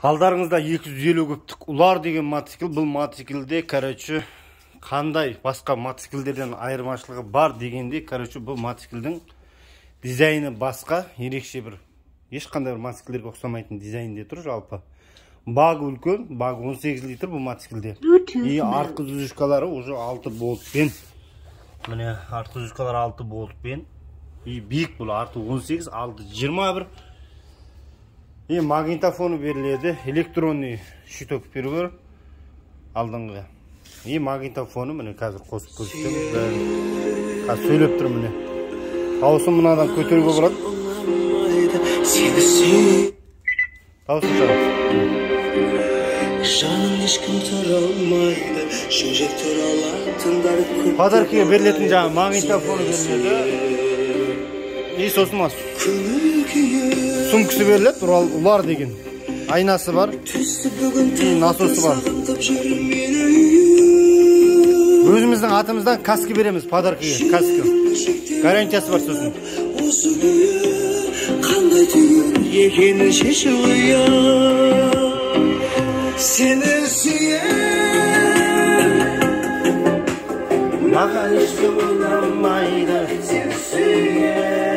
Алдарыңызда 250 көптік Улар деген мотоцикл. Бұл мотоциклде, короче, қандай басқа мотоциклдерден айырмашылығы бар дегенде, короче, бұл мотоциклдің дизайны басқа, ерекше бір ешқандай бір мотоциклдерге ұқсамайтын дизайнде тұр жалпы. Багы үлкен, багы 18 литр бұл мотоциклде. И артқы жүзішкалары уже 6 болтпен. Міне артқы жүзішкалары 6 болтпен. И биік бұл арты 18, алды 21. И магнитофоны беріледі, электронный щиток берілер алдыңғы. И магнитофоны міне қазір қосып көрсетемін. Қазір сөйлеп тұр міне. Дауысын мынадан көтеруге болады. Дауысын шығар. Подаркіге берілетін жаңа магнитофоны беріледі. И сосын сумкасы беріледі, Улар деген. Айнасы бар, насосы бар. Өзіміздің атымыздан каски береміз подаркіге, каски. Гарантиясы бар сосын. Маған ешкім ұнамайды, сені сүйем.